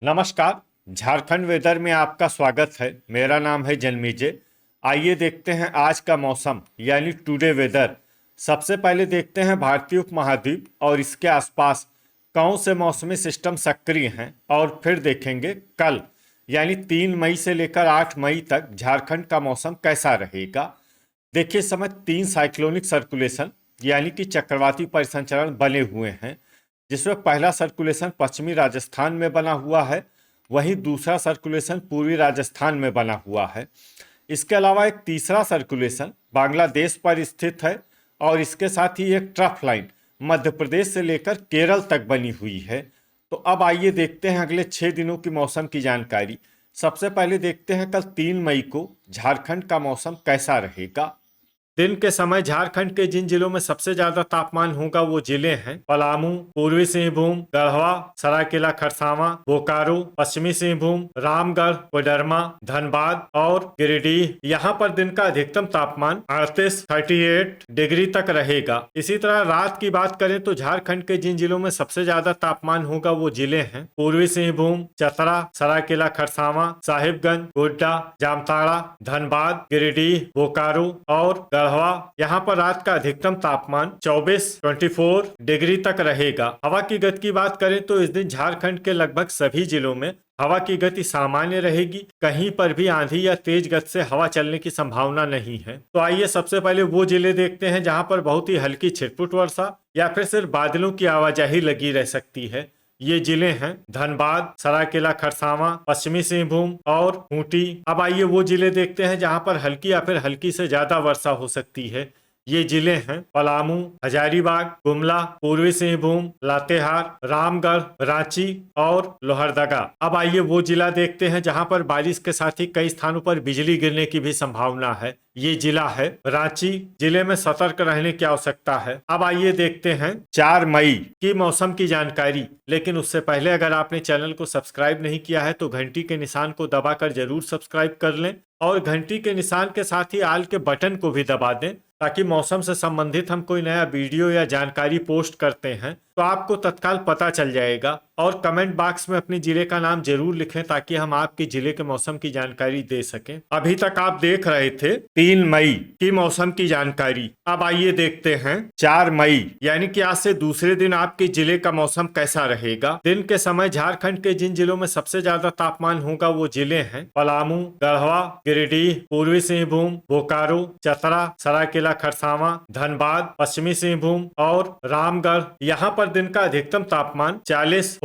नमस्कार। झारखंड वेदर में आपका स्वागत है। मेरा नाम है जन्मेजय। आइए देखते हैं आज का मौसम यानी टुडे वेदर। सबसे पहले देखते हैं भारतीय उपमहाद्वीप और इसके आसपास कौन से मौसमी सिस्टम सक्रिय हैं, और फिर देखेंगे कल यानी 3 मई से लेकर 8 मई तक झारखंड का मौसम कैसा रहेगा। देखिए, इस समय 3 साइक्लोनिक सर्कुलेशन यानी कि चक्रवाती परिसंचरण बने हुए हैं, जिसमें पहला सर्कुलेशन पश्चिमी राजस्थान में बना हुआ है, वहीं दूसरा सर्कुलेशन पूर्वी राजस्थान में बना हुआ है। इसके अलावा एक तीसरा सर्कुलेशन बांग्लादेश पर स्थित है, और इसके साथ ही एक ट्रफ लाइन मध्य प्रदेश से लेकर केरल तक बनी हुई है। तो अब आइए देखते हैं अगले 6 दिनों की मौसम की जानकारी। सबसे पहले देखते हैं कल 3 मई को झारखंड का मौसम कैसा रहेगा। दिन के समय झारखंड के जिन जिलों में सबसे ज्यादा तापमान होगा वो जिले हैं पलामू, पूर्वी सिंहभूम, गढ़वा, सरायकेला खरसावां, बोकारो, पश्चिमी सिंहभूम, रामगढ़, कोडरमा, धनबाद और गिरिडीह। यहाँ पर दिन का अधिकतम तापमान 38 डिग्री तक रहेगा। इसी तरह रात की बात करें तो झारखंड के जिन जिलों में सबसे ज्यादा तापमान होगा वो जिले हैं पूर्वी सिंहभूम, चतरा, सरायकेला खरसावां, साहिबगंज, गोड्डा, जामताड़ा, धनबाद, गिरिडीह, बोकारो और गढ़वा। यहाँ पर रात का अधिकतम तापमान 24 डिग्री तक रहेगा। हवा की गति की बात करें तो इस दिन झारखंड के लगभग सभी जिलों में हवा की गति सामान्य रहेगी। कहीं पर भी आंधी या तेज गति से हवा चलने की संभावना नहीं है। तो आइए सबसे पहले वो जिले देखते हैं जहां पर बहुत ही हल्की छिटपुट वर्षा या फिर सिर्फ बादलों की आवाजाही लगी रह सकती है। ये जिले हैं धनबाद, सरायकेला खरसावां, पश्चिमी सिंहभूम और खूंटी। अब आइए वो जिले देखते हैं जहां पर हल्की या फिर हल्की से ज्यादा वर्षा हो सकती है। ये जिले हैं पलामू, हजारीबाग, गुमला, पूर्वी सिंहभूम, लातेहार, रामगढ़, रांची और लोहरदगा। अब आइए वो जिला देखते हैं जहां पर बारिश के साथ ही कई स्थानों पर बिजली गिरने की भी संभावना है। ये जिला है रांची। जिले में सतर्क रहने की आवश्यकता है। अब आइए देखते हैं 4 मई की मौसम की जानकारी। लेकिन उससे पहले अगर आपने चैनल को सब्सक्राइब नहीं किया है तो घंटी के निशान को दबाकर जरूर सब्सक्राइब कर लें, और घंटी के निशान के साथ ही आल के बटन को भी दबा दें, ताकि मौसम से संबंधित हम कोई नया वीडियो या जानकारी पोस्ट करते हैं तो आपको तत्काल पता चल जाएगा। और कमेंट बॉक्स में अपने जिले का नाम जरूर लिखें ताकि हम आपके जिले के मौसम की जानकारी दे सकें। अभी तक आप देख रहे थे 3 मई की मौसम की जानकारी। अब आइए देखते हैं 4 मई यानी कि आज से दूसरे दिन आपके जिले का मौसम कैसा रहेगा। दिन के समय झारखंड के जिन जिलों में सबसे ज्यादा तापमान होगा वो जिले हैं पलामू, गढ़वा, गिरिडीह, पूर्वी सिंहभूम, बोकारो, चतरा, सरायकेला खरसावां, धनबाद, पश्चिमी सिंहभूम और रामगढ़। यहाँ पर दिन का अधिकतम तापमान 40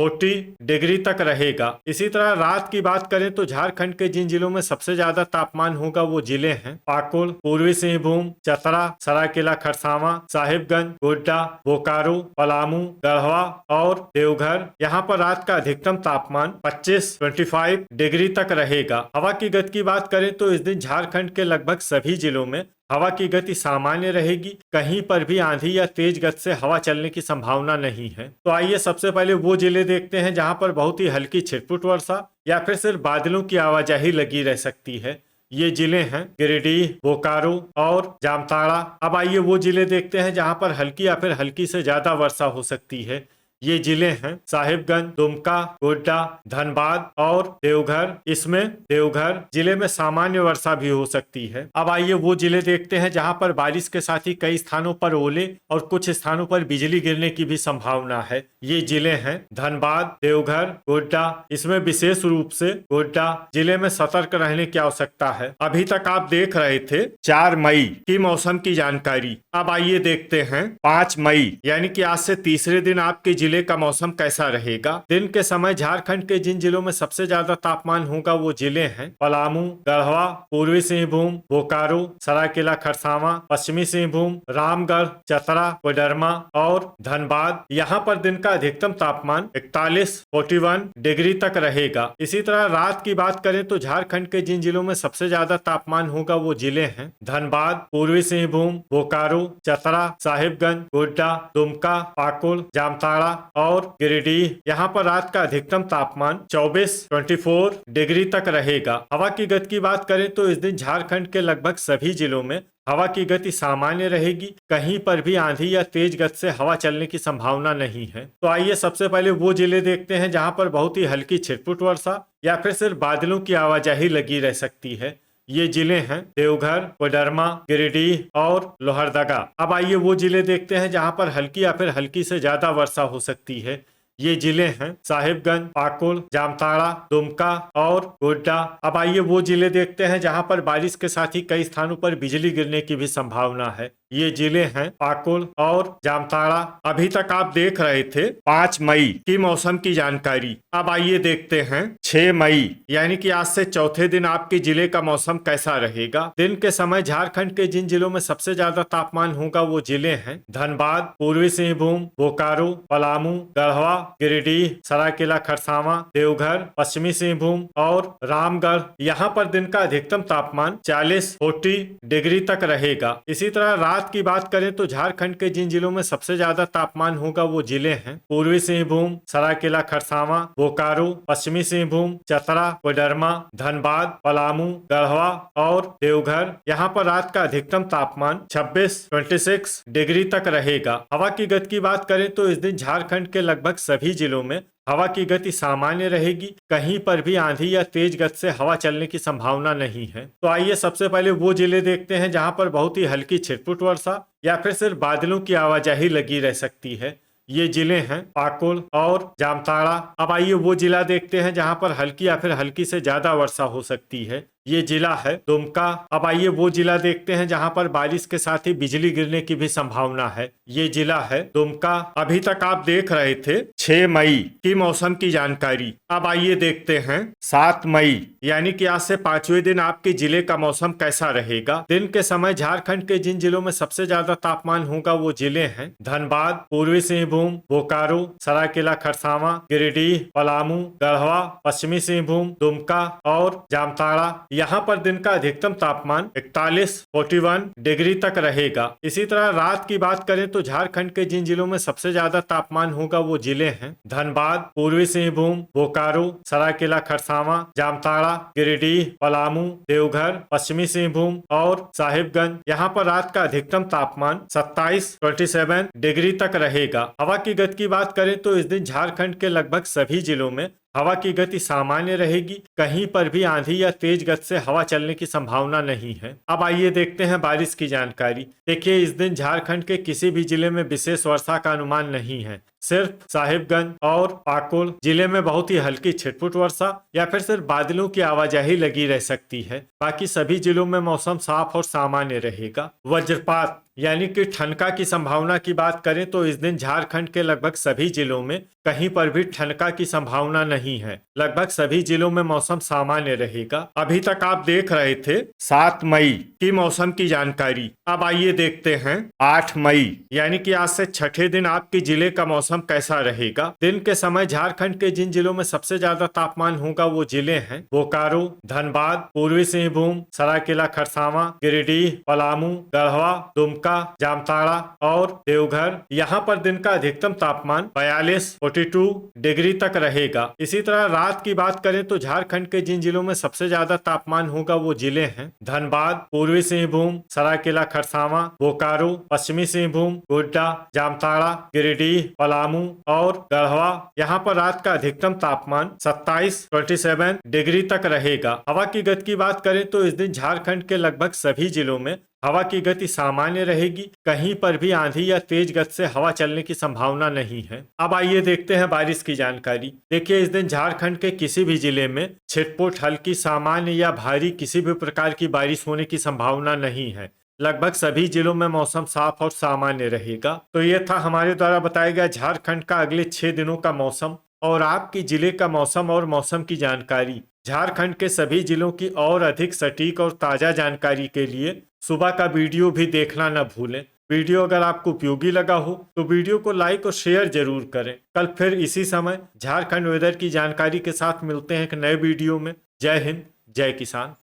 डिग्री तक रहेगा। इसी तरह रात की बात करें तो झारखंड के जिन जिलों में सबसे ज्यादा तापमान होगा वो जिले हैं पाकुड़, पूर्वी सिंहभूम, चतरा, सरायकेला खरसावां, साहिबगंज, गोड्डा, बोकारो, पलामू, गढ़वा और देवघर। यहाँ पर रात का अधिकतम तापमान 25 डिग्री तक रहेगा। हवा की गति की बात करें तो इस दिन झारखंड के लगभग सभी जिलों में हवा की गति सामान्य रहेगी। कहीं पर भी आंधी या तेज गति से हवा चलने की संभावना नहीं है। तो आइए सबसे पहले वो जिले देखते हैं जहां पर बहुत ही हल्की छिटपुट वर्षा या फिर सिर्फ बादलों की आवाजाही लगी रह सकती है। ये जिले हैं गिरिडीह, बोकारो और जामताड़ा। अब आइए वो जिले देखते हैं जहां पर हल्की या फिर हल्की से ज्यादा वर्षा हो सकती है। ये जिले हैं साहिबगंज, दुमका, गोड्डा, धनबाद और देवघर। इसमें देवघर जिले में सामान्य वर्षा भी हो सकती है। अब आइए वो जिले देखते हैं जहां पर बारिश के साथ ही कई स्थानों पर ओले और कुछ स्थानों पर बिजली गिरने की भी संभावना है। ये जिले हैं धनबाद, देवघर, गोड्डा। इसमें विशेष रूप से गोड्डा जिले में सतर्क रहने की आवश्यकता है। अभी तक आप देख रहे थे 4 मई की मौसम की जानकारी। अब आइए देखते हैं 5 मई यानी कि आज से तीसरे दिन आपके जिले का मौसम कैसा रहेगा। दिन के समय झारखंड के जिन जिलों में सबसे ज्यादा तापमान होगा वो जिले हैं पलामू, गढ़वा, पूर्वी सिंहभूम, बोकारो, सरायकेला खरसावां, पश्चिमी सिंहभूम, रामगढ़, चतरा, कोडरमा और धनबाद। यहाँ पर दिन का अधिकतम तापमान 41 डिग्री तक रहेगा। इसी तरह रात की बात करें तो झारखंड के जिन जिलों में सबसे ज्यादा तापमान होगा वो जिले हैं धनबाद, पूर्वी सिंहभूम, बोकारो, चतरा, साहिबगंज, गोड्डा, दुमका, पाकुड़, जामताड़ा और गिरिडीह। यहाँ पर रात का अधिकतम तापमान 24 डिग्री तक रहेगा। हवा की गति की बात करें तो इस दिन झारखंड के लगभग सभी जिलों में हवा की गति सामान्य रहेगी। कहीं पर भी आंधी या तेज गति से हवा चलने की संभावना नहीं है। तो आइए सबसे पहले वो जिले देखते हैं जहां पर बहुत ही हल्की छिटपुट वर्षा या फिर सिर्फ बादलों की आवाजाही लगी रह सकती है। ये जिले हैं देवघर, कोडरमा, गिरिडीह और लोहरदगा। अब आइए वो जिले देखते हैं जहां पर हल्की या फिर हल्की से ज्यादा वर्षा हो सकती है। ये जिले हैं साहिबगंज, पाकुड़, जामताड़ा, दुमका और गोड्डा। अब आइए वो जिले देखते हैं जहां पर बारिश के साथ ही कई स्थानों पर बिजली गिरने की भी संभावना है। ये जिले हैं पाकुड़ और जामताड़ा। अभी तक आप देख रहे थे 5 मई की मौसम की जानकारी। अब आइए देखते हैं 6 मई यानी कि आज से चौथे दिन आपके जिले का मौसम कैसा रहेगा। दिन के समय झारखंड के जिन जिलों में सबसे ज्यादा तापमान होगा वो जिले हैं धनबाद, पूर्वी सिंहभूम, बोकारो, पलामू, गढ़वा, गिरिडीह, सरायकेला खरसावां, देवघर, पश्चिमी सिंहभूम और रामगढ़। यहाँ पर दिन का अधिकतम तापमान 40 डिग्री तक रहेगा। इसी तरह रात की बात करें तो झारखंड के जिन जिलों में सबसे ज्यादा तापमान होगा वो जिले हैं पूर्वी सिंहभूम, सरायकेला खरसावां, बोकारो, पश्चिमी सिंहभूम, चतरा, कोडरमा, धनबाद, पलामू, गढ़वा और देवघर। यहाँ पर रात का अधिकतम तापमान 26 डिग्री तक रहेगा। हवा की गति की बात करें तो इस दिन झारखंड के लगभग सभी जिलों में हवा की गति सामान्य रहेगी। कहीं पर भी आंधी या तेज गति से हवा चलने की संभावना नहीं है। तो आइए सबसे पहले वो जिले देखते हैं जहां पर बहुत ही हल्की छिटपुट वर्षा या फिर सिर्फ बादलों की आवाजाही लगी रह सकती है। ये जिले हैं पाकुड़ और जामताड़ा। अब आइए वो जिला देखते हैं जहां पर हल्की या फिर हल्की से ज्यादा वर्षा हो सकती है। ये जिला है दुमका। अब आइए वो जिला देखते हैं जहां पर बारिश के साथ ही बिजली गिरने की भी संभावना है। ये जिला है दुमका। अभी तक आप देख रहे थे 6 मई की मौसम की जानकारी। अब आइए देखते हैं 7 मई यानी कि आज से 5वें दिन आपके जिले का मौसम कैसा रहेगा। दिन के समय झारखंड के जिन जिलों में सबसे ज्यादा तापमान होगा वो जिले हैं धनबाद, पूर्वी सिंहभूम, बोकारो, सरायकेला खरसावां, गिरिडीह, पलामू, गढ़वा, पश्चिमी सिंहभूम, दुमका और जामताड़ा। यहाँ पर दिन का अधिकतम तापमान 41 डिग्री तक रहेगा। इसी तरह रात की बात करें तो झारखंड के जिन जिलों में सबसे ज्यादा तापमान होगा वो जिले हैं धनबाद, पूर्वी सिंहभूम, बोकारो, सरायकेला खरसावां, जामताड़ा, गिरिडीह, पलामू, देवघर, पश्चिमी सिंहभूम और साहिबगंज। यहाँ पर रात का अधिकतम तापमान 27 डिग्री तक रहेगा। हवा की गति की बात करें तो इस दिन झारखंड के लगभग सभी जिलों में हवा की गति सामान्य रहेगी। कहीं पर भी आंधी या तेज गति से हवा चलने की संभावना नहीं है। अब आइए देखते हैं बारिश की जानकारी। देखिए इस दिन झारखंड के किसी भी जिले में विशेष वर्षा का अनुमान नहीं है। सिर्फ साहिबगंज और पाकुड़ जिले में बहुत ही हल्की छिटपुट वर्षा या फिर सिर्फ बादलों की आवाजाही लगी रह सकती है। बाकी सभी जिलों में मौसम साफ और सामान्य रहेगा। वज्रपात यानी कि ठनका की संभावना की बात करें तो इस दिन झारखंड के लगभग सभी जिलों में कहीं पर भी ठनका की संभावना नहीं है। लगभग सभी जिलों में मौसम सामान्य रहेगा। अभी तक आप देख रहे थे 7 मई की मौसम की जानकारी। अब आइए देखते हैं 8 मई यानी कि आज से छठे दिन आपके जिले का मौसम कैसा रहेगा। दिन के समय झारखंड के जिन जिलों में सबसे ज्यादा तापमान होगा वो जिले हैं बोकारो, धनबाद, पूर्वी सिंहभूम, सरायकेला खरसावां, गिरिडीह, पलामू, गढ़वा, दुमका, जामताड़ा और देवघर। यहाँ पर दिन का अधिकतम तापमान 42 डिग्री तक रहेगा। इसी तरह रात की बात करें तो झारखंड के जिन जिलों में सबसे ज्यादा तापमान होगा वो जिले हैं धनबाद, पूर्वी सिंहभूम, सरायकेला खरसावां, बोकारो, पश्चिमी सिंहभूम, गोड्डा, जामताड़ा, गिरिडीह, पलामू और गढ़वा। यहाँ पर रात का अधिकतम तापमान 27 डिग्री तक रहेगा। हवा की गति की बात करें तो इस दिन झारखंड के लगभग सभी जिलों में हवा की गति सामान्य रहेगी। कहीं पर भी आंधी या तेज गति से हवा चलने की संभावना नहीं है। अब आइए देखते हैं बारिश की जानकारी। देखिए इस दिन झारखंड के किसी भी जिले में छिटपुट, हल्की, सामान्य या भारी किसी भी प्रकार की बारिश होने की संभावना नहीं है। लगभग सभी जिलों में मौसम साफ और सामान्य रहेगा। तो यह था हमारे द्वारा बताया गया झारखंड का अगले 6 दिनों का मौसम और आपकी जिले का मौसम और मौसम की जानकारी। झारखंड के सभी जिलों की और अधिक सटीक और ताजा जानकारी के लिए सुबह का वीडियो भी देखना न भूलें। वीडियो अगर आपको उपयोगी लगा हो तो वीडियो को लाइक और शेयर जरूर करें। कल फिर इसी समय झारखंड वेदर की जानकारी के साथ मिलते हैं एक नए वीडियो में। जय हिंद, जय किसान।